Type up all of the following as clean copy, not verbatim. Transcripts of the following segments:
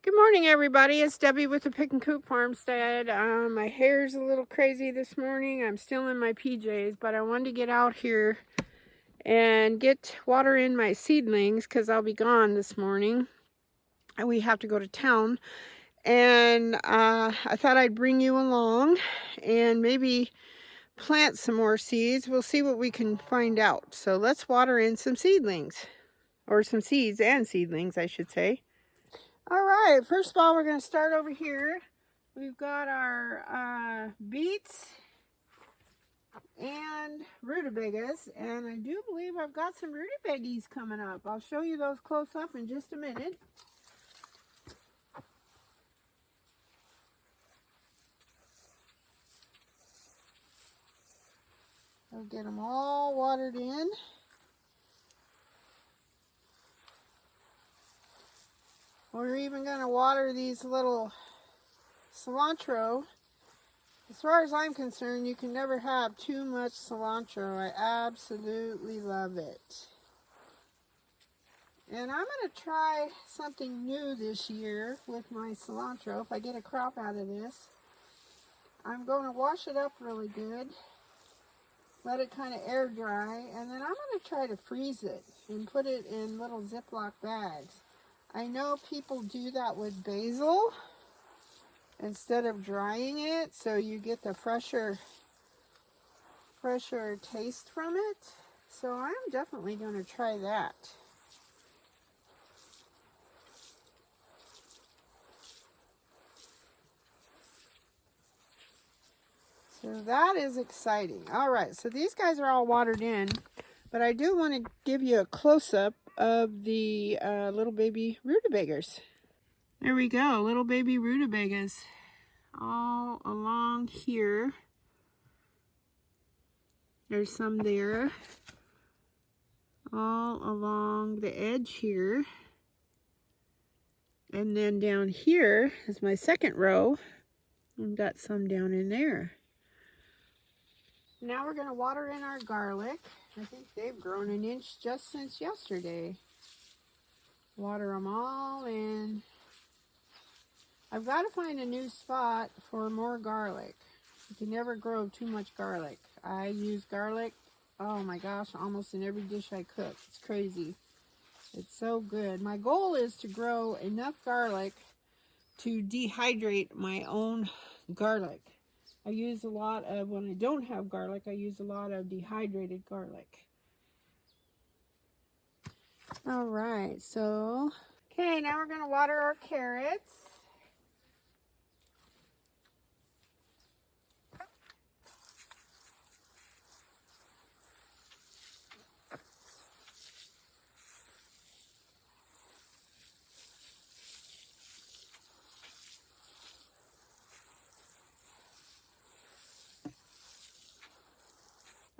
Good morning, everybody. It's Debbie with the Pickin Coop Farmstead. My hair's a little crazy this morning. I'm still in my PJs, but I wanted to get out here and get water in my seedlings because I'll be gone this morning. And we have to go to town. And I thought I'd bring you along and maybe plant some more seeds. We'll see what we can find out. So let's water in some seedlings. Or some seeds and seedlings, I should say. All right, first of all, we're going to start over here. We've got our beets and rutabagas, and I do believe I've got some rutabagas coming up. I'll show you those close up in just a minute. I'll get them all watered in. We're even going to water these little cilantro. As far as I'm concerned, you can never have too much cilantro. I absolutely love it. And I'm going to try something new this year with my cilantro. If I get a crop out of this, I'm going to wash it up really good. Let it kind of air dry. And then I'm going to try to freeze it and put it in little Ziploc bags. I know people do that with basil instead of drying it, so you get the fresher taste from it. So I'm definitely going to try that. So that is exciting. All right, so these guys are all watered in, but I do want to give you a close-up of the little baby rutabagas. There we go, little baby rutabagas all along here. There's some there, all along the edge here. And then down here is my second row. I've got some down in there. Now we're going to water in our garlic. I think they've grown an inch just since yesterday. Water them all in. I've got to find a new spot for more garlic. You can never grow too much garlic. I use garlic, oh my gosh, almost in every dish I cook. It's crazy. It's so good. My goal is to grow enough garlic to dehydrate my own garlic. I use a lot of, when I don't have garlic, I use a lot of dehydrated garlic. All right, so, okay, now we're going to water our carrots.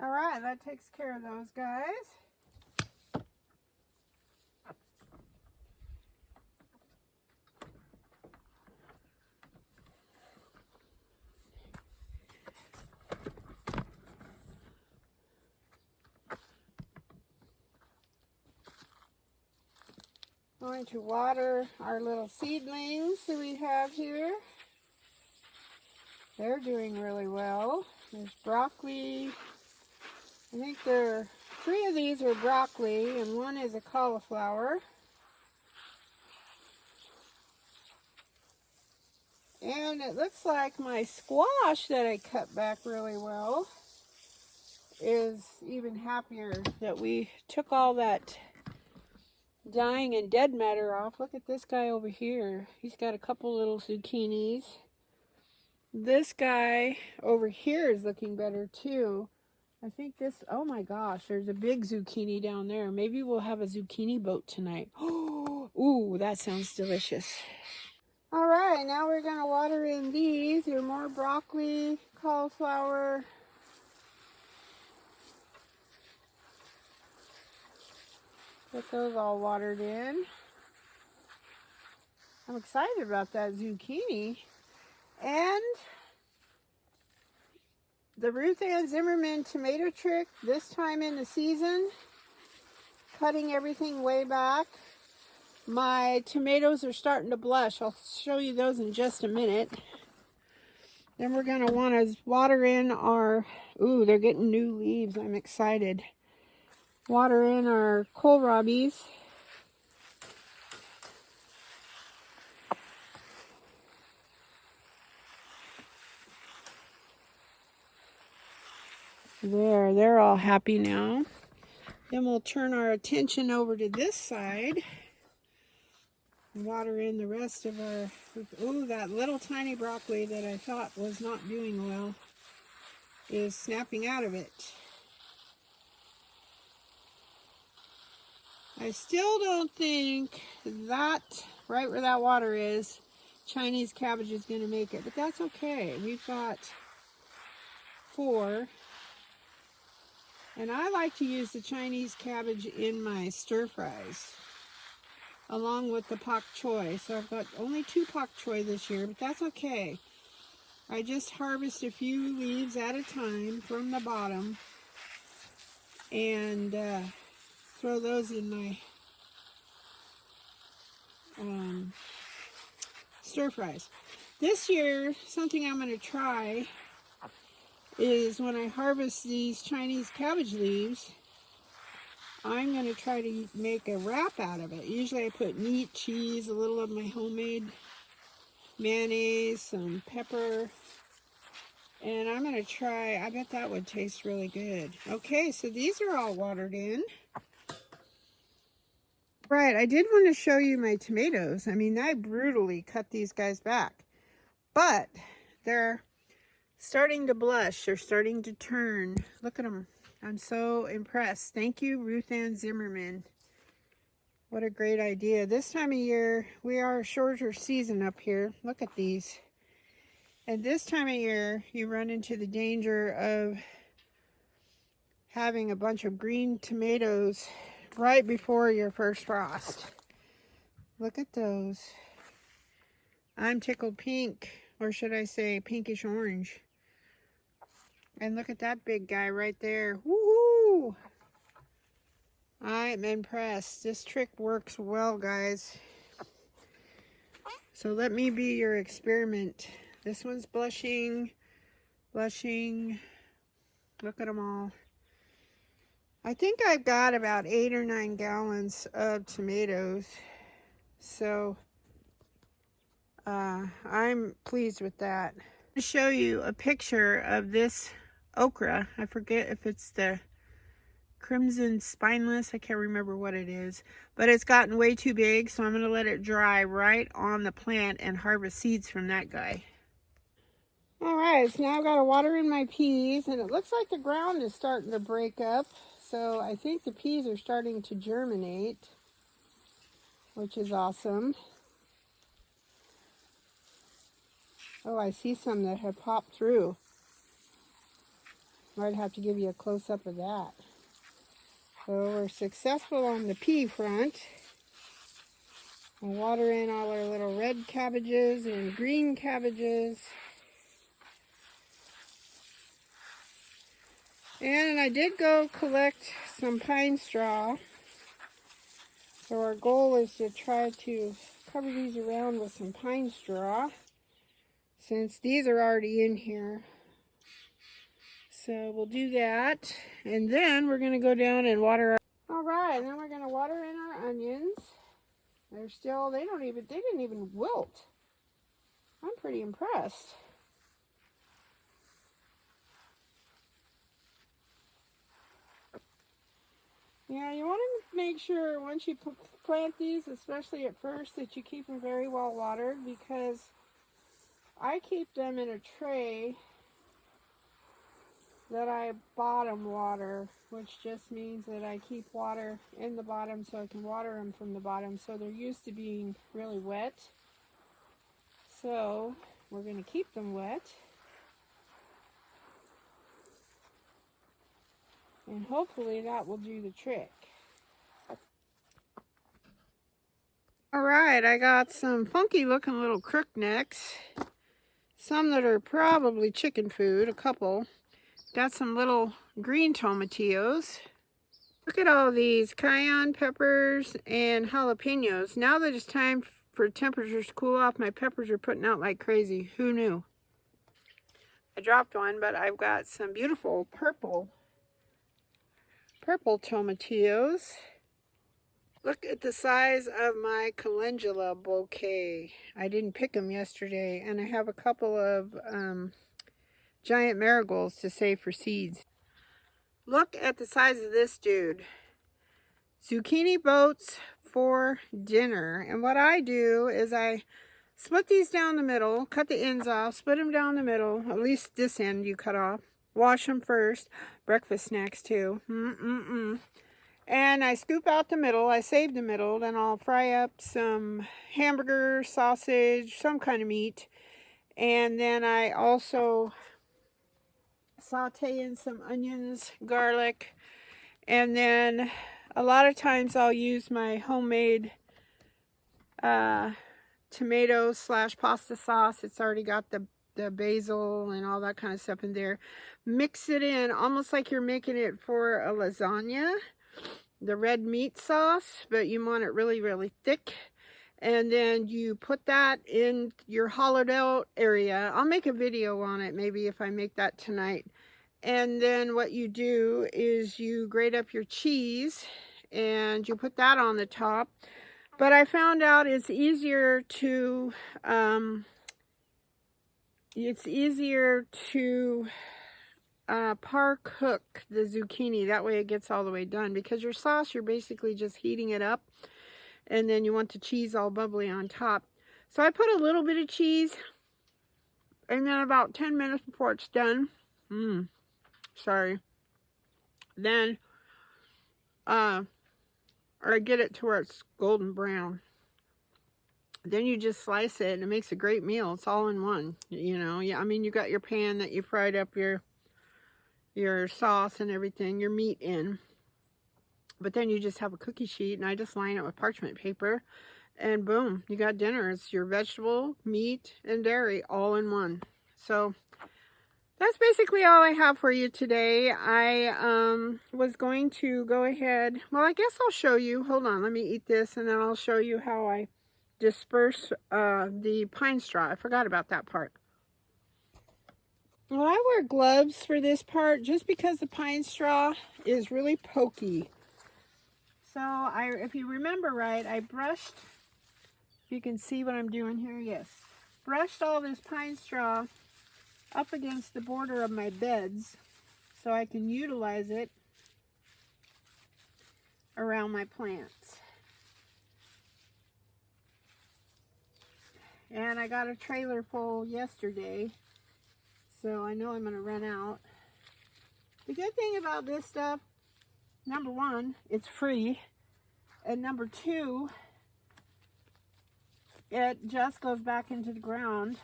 All right, that takes care of those guys. Going to water our little seedlings that we have here. They're doing really well. There's broccoli. I think three of these are broccoli and one is a cauliflower. And it looks like my squash that I cut back really well is even happier that we took all that dying and dead matter off. Look at this guy over here. He's got a couple little zucchinis. This guy over here is looking better too. I think this, oh my gosh, there's a big zucchini down there. Maybe we'll have a zucchini boat tonight. Ooh, that sounds delicious. All right, now we're going to water in these. Here, more broccoli, cauliflower. Get those all watered in. I'm excited about that zucchini. And the Ruth Ann Zimmerman tomato trick this time in the season. Cutting everything way back. My tomatoes are starting to blush. I'll show you those in just a minute. Then we're going to want to water in our, ooh, they're getting new leaves. I'm excited. Water in our kohlrabis. There, they're all happy now. Then we'll turn our attention over to this side. Water in the rest of our, ooh, that little tiny broccoli that I thought was not doing well is snapping out of it. I still don't think that, right where that water is, Chinese cabbage is going to make it, but that's okay. We've got 4. And I like to use the Chinese cabbage in my stir fries, along with the pak choy. So I've got only 2 pak choy this year, but that's okay. I just harvest a few leaves at a time from the bottom and throw those in my stir fries. This year, something I'm going to try is when I harvest these Chinese cabbage leaves, I'm going to try to make a wrap out of it. Usually I put meat, cheese, a little of my homemade mayonnaise, some pepper, and I'm going to try, I bet that would taste really good. Okay, so these are all watered in. Right, I did want to show you my tomatoes. I mean, I brutally cut these guys back, but they're starting to blush. They're starting to turn. Look at them. I'm so impressed. Thank you, Ruth Ann Zimmerman. What a great idea. This time of year, we are a shorter season up here. Look at these. And this time of year, you run into the danger of having a bunch of green tomatoes right before your first frost. Look at those. I'm tickled pink, or should I say pinkish orange. And look at that big guy right there. Woohoo! I'm impressed. This trick works well, guys. So let me be your experiment. This one's blushing, blushing. Look at them all. I think I've got about 8 or 9 gallons of tomatoes. So I'm pleased with that. I'm going to show you a picture of this okra. I forget if it's the crimson spineless. I can't remember what it is, but it's gotten way too big, so I'm going to let it dry right on the plant and harvest seeds from that guy. All right, so now I've got to water in my peas, and it looks like the ground is starting to break up, so I think the peas are starting to germinate, which is awesome. Oh, I see some that have popped through. Might have to give you a close-up of that. So we're successful on the pea front. I'll water in all our little red cabbages and green cabbages. And I did go collect some pine straw. So our goal is to try to cover these around with some pine straw, since these are already in here. So we'll do that, and then we're going to go down and water our... All right, then we're going to water in our onions. They're still, they didn't even wilt. I'm pretty impressed. Yeah, you want to make sure once you plant these, especially at first, that you keep them very well watered, because I keep them in a tray that I bottom water, which just means that I keep water in the bottom so I can water them from the bottom, so they're used to being really wet. So we're going to keep them wet, and hopefully that will do the trick. Alright, I got some funky looking little crooknecks, some that are probably chicken food, a couple. Got some little green tomatillos. Look at all these cayenne peppers and jalapenos. Now that it's time for temperatures to cool off, my peppers are putting out like crazy. Who knew? I dropped one, but I've got some beautiful purple tomatillos. Look at the size of my calendula bouquet. I didn't pick them yesterday, and I have a couple of giant marigolds to save for seeds. Look at the size of this dude. Zucchini boats for dinner. And what I do is I split these down the middle, cut the ends off, split them down the middle. At least this end you cut off. Wash them first. Breakfast snacks too. And I scoop out the middle. I save the middle. Then I'll fry up some hamburger, sausage, some kind of meat. And then I also saute in some onions, garlic, and then a lot of times I'll use my homemade tomato / pasta sauce. It's already got the basil and all that kind of stuff in there. Mix it in almost like you're making it for a lasagna, the red meat sauce, but you want it really, really thick. And then you put that in your hollowed out area. I'll make a video on it maybe if I make that tonight. And then what you do is you grate up your cheese and you put that on the top. But I found out it's easier to par cook the zucchini. That way it gets all the way done, because your sauce, you're basically just heating it up, and then you want the cheese all bubbly on top. So I put a little bit of cheese, and then about 10 minutes before it's done, then I get it to where it's golden brown. Then you just slice it, and it makes a great meal. It's all in one, you know. Yeah, I mean, you got your pan that you fried up your sauce and everything, your meat in. But then you just have a cookie sheet, and I just line it with parchment paper, and boom, you got dinner. It's your vegetable, meat, and dairy all in one. So that's basically all I have for you today. I was going to go ahead, well, I guess I'll show you. Hold on, let me eat this, and then I'll show you how I disperse the pine straw. I forgot about that part. Well, I wear gloves for this part just because the pine straw is really pokey. So if you remember right, I brushed, if you can see what I'm doing here, yes. Brushed all this pine straw up against the border of my beds so I can utilize it around my plants. And I got a trailer full yesterday, so I know I'm going to run out. The good thing about this stuff, number one, it's free, and number two, it just goes back into the ground.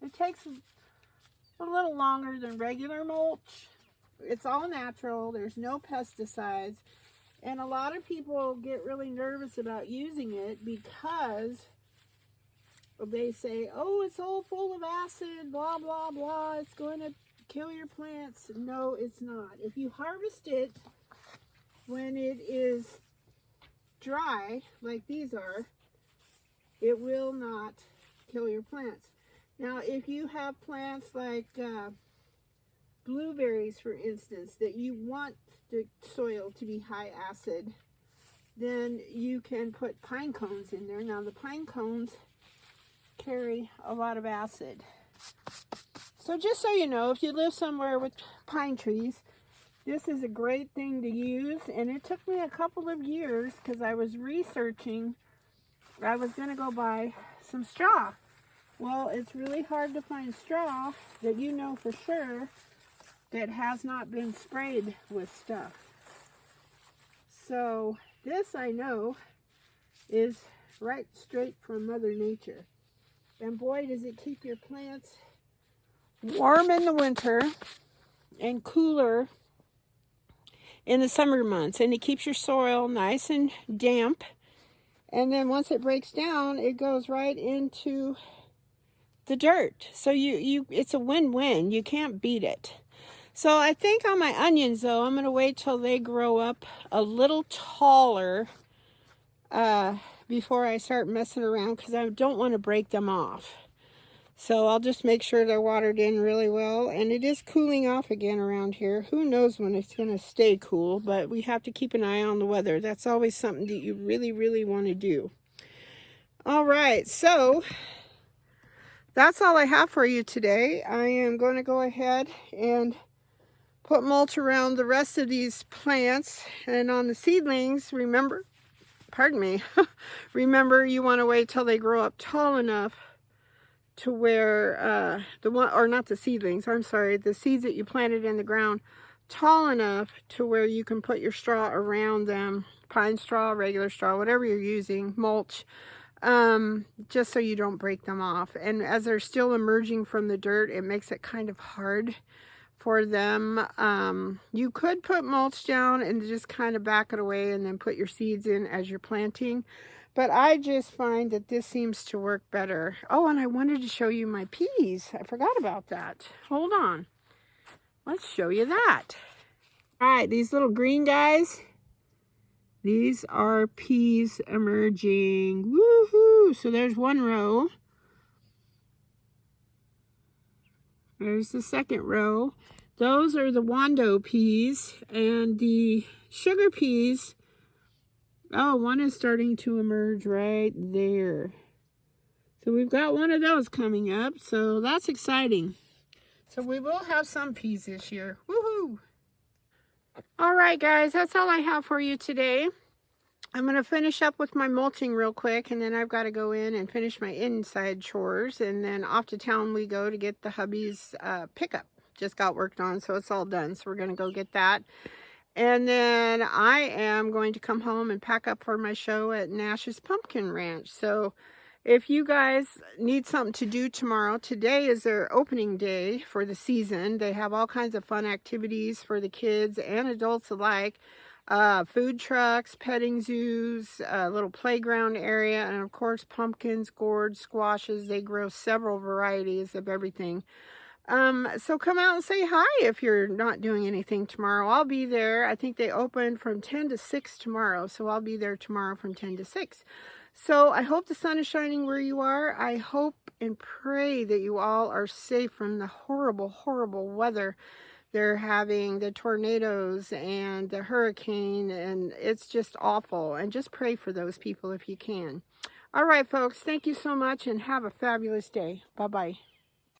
It takes a little longer than regular mulch. It's all natural. There's no pesticides. And a lot of people get really nervous about using it because they say, oh, it's all full of acid, blah, blah, blah. It's going to kill your plants. No, it's not. If you harvest it when it is dry, like these are, it will not kill your plants. Now, if you have plants like blueberries, for instance, that you want the soil to be high acid, then you can put pine cones in there. Now, the pine cones carry a lot of acid. So just so you know, if you live somewhere with pine trees, this is a great thing to use. And it took me a couple of years because I was researching. I was going to go buy some straw. Well, it's really hard to find straw that you know for sure that has not been sprayed with stuff. So this I know is right straight from Mother Nature. And boy, does it keep your plants warm in the winter and cooler in the summer months. And it keeps your soil nice and damp. And then once it breaks down, it goes right into the dirt. So it's a win-win. You can't beat it. So I think on my onions, though, I'm going to wait till they grow up a little taller before I start messing around, because I don't want to break them off. So I'll just make sure they're watered in really well. And it is cooling off again around here. Who knows when it's going to stay cool, but we have to keep an eye on the weather. That's always something that you really, really want to do. All right, so that's all I have for you today. I am going to go ahead and put mulch around the rest of these plants. And on the seedlings, remember, pardon me, remember you want to wait till they grow up tall enough to where not the seedlings, I'm sorry, the seeds that you planted in the ground, tall enough to where you can put your straw around them, pine straw, regular straw, whatever you're using, mulch, just so you don't break them off. And as they're still emerging from the dirt, it makes it kind of hard for them. You could put mulch down and just kind of back it away and then put your seeds in as you're planting. But I just find that this seems to work better. Oh, and I wanted to show you my peas. I forgot about that. Hold on. Let's show you that. All right, these little green guys, these are peas emerging. Woohoo! So there's one row. There's the second row. Those are the Wando peas, and the sugar peas, oh, one is starting to emerge right there. So we've got one of those coming up, so that's exciting. So we will have some peas this year. Woohoo! All right, guys, that's all I have for you today. I'm going to finish up with my mulching real quick, and then I've got to go in and finish my inside chores, and then off to town we go to get the hubby's pickup. Just got worked on, so it's all done. So we're going to go get that. And then I am going to come home and pack up for my show at Nash's Pumpkin Ranch. So if you guys need something to do tomorrow, today is their opening day for the season. They have all kinds of fun activities for the kids and adults alike. Food trucks, petting zoos, a little playground area, and of course pumpkins, gourds, squashes. They grow several varieties of everything. So come out and say hi if you're not doing anything tomorrow. I'll be there. I think they open from 10 to 6 tomorrow, so I'll be there tomorrow from 10 to 6. So I hope the sun is shining where you are. I hope and pray that you all are safe from the horrible, horrible weather they're having, the tornadoes and the hurricane, and it's just awful. And just pray for those people if you can. All right, folks, thank you so much and have a fabulous day. Bye-bye.